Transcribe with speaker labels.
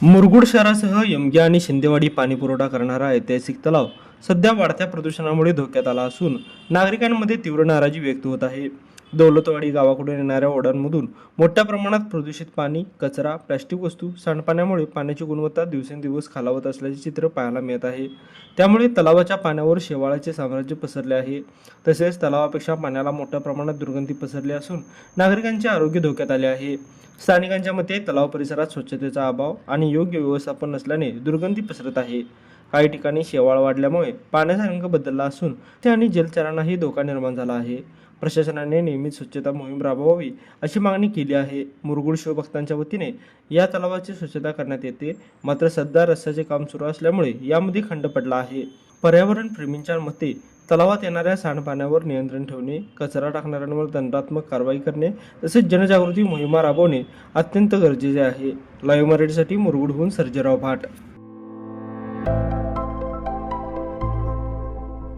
Speaker 1: मुरगुड शहरासह यमगी आणि शिंदेवाडी पाणीपुरवठा करणारा ऐतिहासिक तलाव सध्या वाढत्या प्रदूषणामुळे धोक्यात आला असून नागरिकांमध्ये तीव्र नाराजी व्यक्त होत आहे. दौलतवाडी गावाकडून येणाऱ्या ओढ्यांमधून मोठ्या प्रमाणात प्रदूषित पाणी, कचरा, प्लास्टिक वस्तू, सांडपाण्यामुळे पाण्याची गुणवत्ता दिवसेंदिवस खालावत असल्याचे चित्र पाहायला मिळत आहे. त्यामुळे तलावाच्या पाण्यावर शेवाळाचे साम्राज्य पसरले आहे. तसेच तलावापेक्षा पाण्याला मोठ्या प्रमाणात दुर्गंधी पसरली असून नागरिकांचे आरोग्य धोक्यात आले आहे. स्थानिकांच्या मते तलाव परिसरात स्वच्छतेचा अभाव आणि योग्य व्यवस्थापन नसल्याने दुर्गंधी पसरत आहे. काही ठिकाणी शेवाळ वाढल्यामुळे पाण्याचा रंग बदलला असून ते आणि जलचरांनाही धोका निर्माण झाला आहे. प्रशासनाने नियमित स्वच्छता मोहीम राबवावी अशी मागणी केली आहे. मुरगुड शिवभक्तांच्या वतीने या तलावाची स्वच्छता करण्यात येते, मात्र सध्या रस्त्याचे काम सुरू असल्यामुळे यामध्ये खंड पडला आहे. पर्यावरण प्रेमींच्या मते तलावात येणाऱ्या सांडपाण्यावर नियंत्रण ठेवणे, कचरा टाकणाऱ्यांवर दंडात्मक कारवाई करणे तसेच जनजागृती मोहिमा राबवणे अत्यंत गरजेचे आहे. लाईव्ह मराठीसाठी मुरगुडहून सर्जेराव भाट.